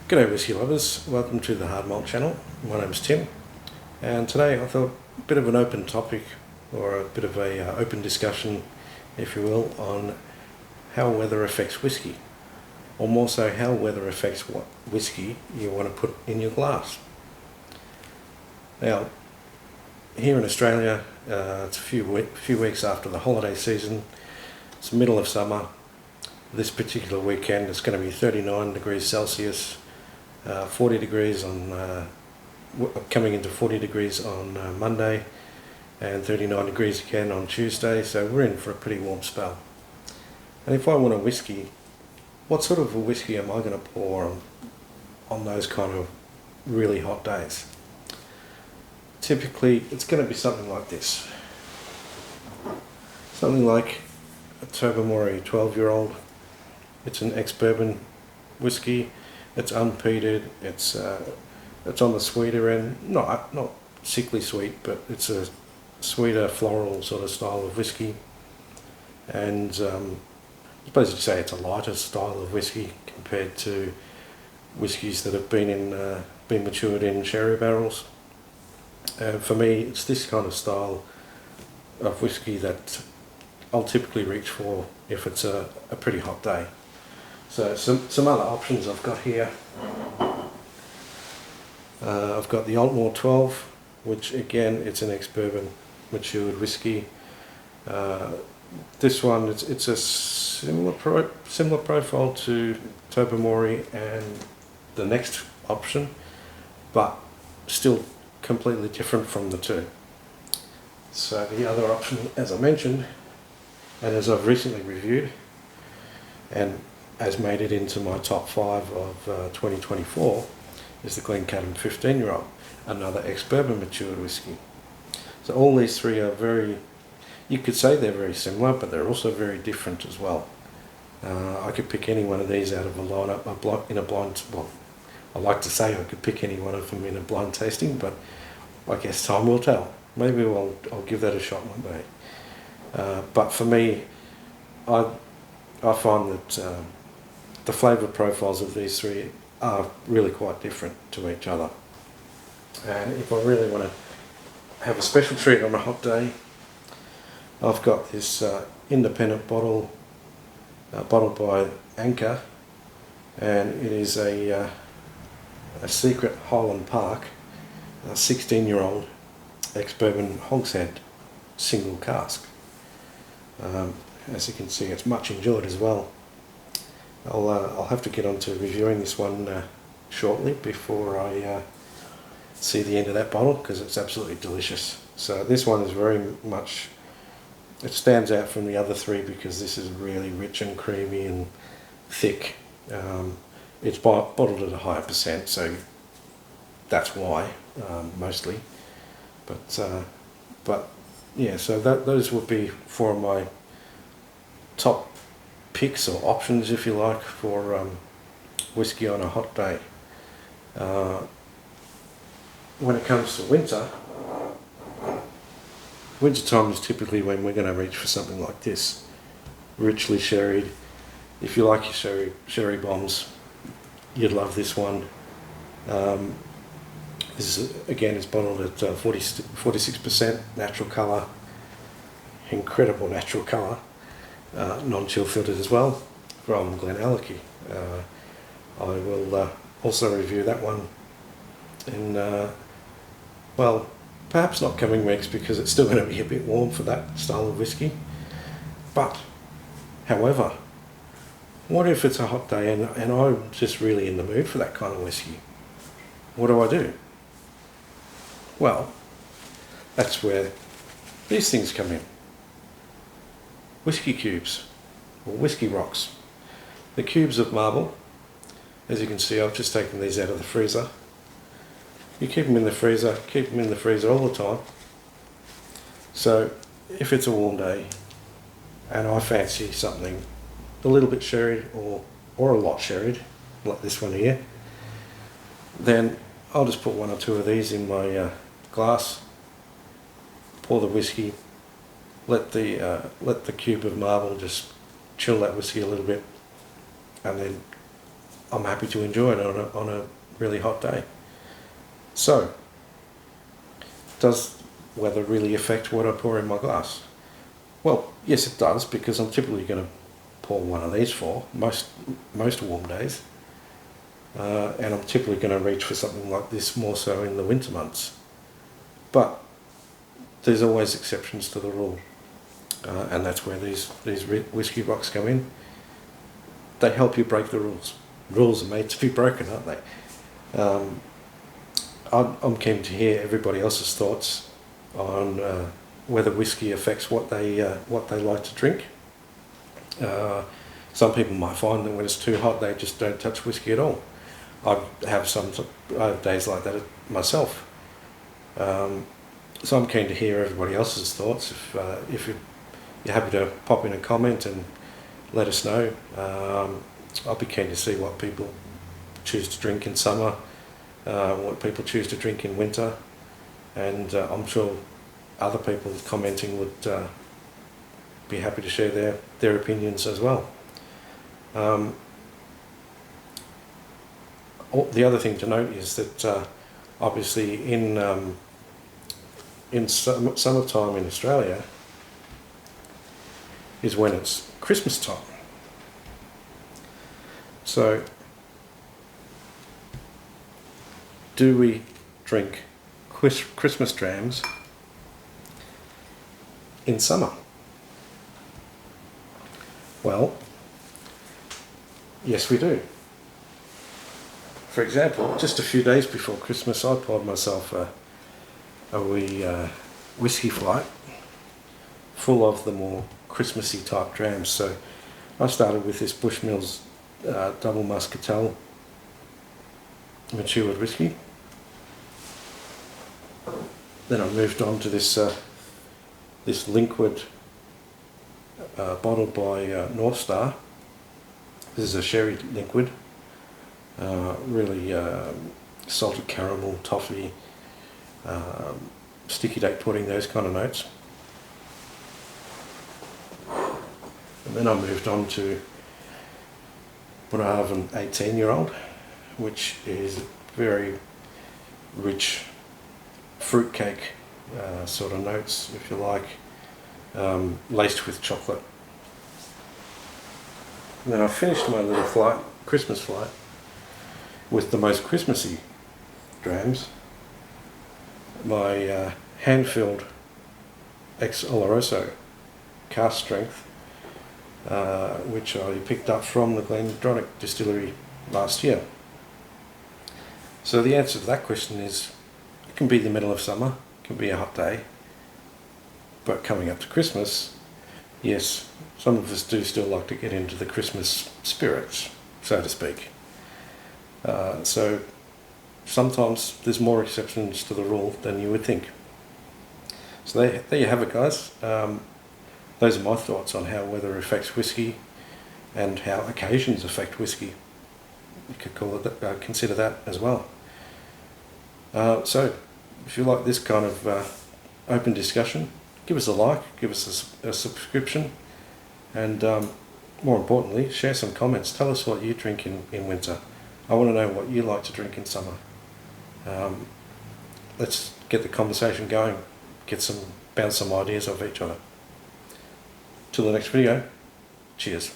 G'day whisky lovers, welcome to the Hard Malt channel. My name's Tim, and today I thought a bit of an open topic, or a bit of a open discussion, if you will, on how weather affects whisky, or more so how weather affects what whisky you want to put in your glass. Now, here in Australia, it's a few weeks after the holiday season. It's the middle of summer. This particular weekend it's going to be 39 degrees Celsius, 40 degrees on coming into 40 degrees on Monday, and 39 degrees again on Tuesday, so we're in for a pretty warm spell. And if I want a whisky, what sort of a whisky am I going to pour on those kind of really hot days? Typically it's going to be something like this. Something like a Tobermory 12-year-old. It's an ex-bourbon whisky. It's unpeated. It's on the sweeter end. Not sickly sweet, but it's a sweeter floral sort of style of whisky. And I suppose you'd say it's a lighter style of whisky compared to whiskies that have been matured in sherry barrels. For me, it's this kind of style of whisky that I'll typically reach for if it's a pretty hot day. So some other options I've got here. I've got the Aultmore 12, which again it's an ex-bourbon matured whisky. This one it's a similar profile to Tobermory and the next option, but still completely different from the two. So the other option, as I mentioned, and as I've recently reviewed, and has made it into my top 5 of 2024, is the Glencadam 15-year-old, another ex-bourbon matured whisky. So all these three are you could say they're very similar, but they're also very different as well. I could pick any one of these out of a lineup in a blind. Well, I like to say I could pick any one of them in a blind tasting, but I guess time will tell. Maybe I'll give that a shot one day. But for me, I find that the flavour profiles of these three are really quite different to each other. And if I really want to have a special treat on a hot day, I've got this independent bottle, bottled by Anchor, and it is a secret Highland Park, a 16-year-old ex-bourbon hogshead single cask. As you can see, it's much enjoyed as well. I'll have to get on to reviewing this one shortly before I see the end of that bottle, because it's absolutely delicious. So this one is very much, it stands out from the other three because this is really rich and creamy and thick. It's bottled at a higher percent, so that's why, mostly. But yeah, so those would be four of my top picks or options, if you like, for whisky on a hot day. When it comes to winter time is typically when we're going to reach for something like this, richly sherried. If you like your sherry bombs, you'd love this one. This is, again, it's bottled at 46% natural colour, incredible natural colour, non-chill filtered as well, from Glenallachie. I will also review that one in, well, perhaps not coming weeks, because it's still going to be a bit warm for that style of whisky. But, however, what if it's a hot day and I'm just really in the mood for that kind of whisky? What do? Well, that's where these things come in. Whisky cubes, or whisky rocks. The cubes of marble. As you can see, I've just taken these out of the freezer. You keep them in the freezer, all the time. So if it's a warm day and I fancy something a little bit sherried or a lot sherried, like this one here, then I'll just put one or two of these in my glass, pour the whisky, let the cube of marble just chill that whiskey a little bit, and then I'm happy to enjoy it on a really hot day. So, does weather really affect what I pour in my glass? Well, yes it does, because I'm typically going to pour one of these for most warm days, and I'm typically going to reach for something like this more so in the winter months. But there's always exceptions to the rule, and that's where these whiskey rocks come in. They help you break the rules. Rules are made to be broken, aren't they? I'm keen to hear everybody else's thoughts on whether whiskey affects what they like to drink. Some people might find that when it's too hot they just don't touch whiskey at all. I have days like that myself. So I'm keen to hear everybody else's thoughts. If you're happy to pop in a comment and let us know. I'll be keen to see what people choose to drink in summer, what people choose to drink in winter, and I'm sure other people commenting would be happy to share their opinions as well. The other thing to note is that obviously in summertime in Australia is when it's Christmas time. So, do we drink Christmas drams in summer? Well, yes we do. For example, just a few days before Christmas I poured myself a wee whiskey flight full of the more Christmassy type drams. So I started with this Bushmills Double Moscatel matured whiskey. Then I moved on to this Linkwood bottled by North Star. This is a sherry Linkwood. Really salted caramel, toffee, sticky date pudding, those kind of notes. And then I moved on to Bunnahabhain 18-year-old, which is very rich fruitcake sort of notes, if you like, laced with chocolate. And then I finished my little Christmas flight, with the most Christmassy drams, my hand-filled ex-Oloroso cask strength, which I picked up from the Glendronach distillery last year. So the answer to that question is, it can be the middle of summer, it can be a hot day, but coming up to Christmas, yes, some of us do still like to get into the Christmas spirits, so to speak. So sometimes there's more exceptions to the rule than you would think. So there you have it, guys. Those are my thoughts on how weather affects whiskey and how occasions affect whiskey. You could call it consider that as well. So if you like this kind of open discussion, give us a like, give us a subscription, and more importantly, share some comments. Tell us what you drink in winter. I want to know what you like to drink in summer. Let's get the conversation going, bounce some ideas off each other. Till the next video, cheers.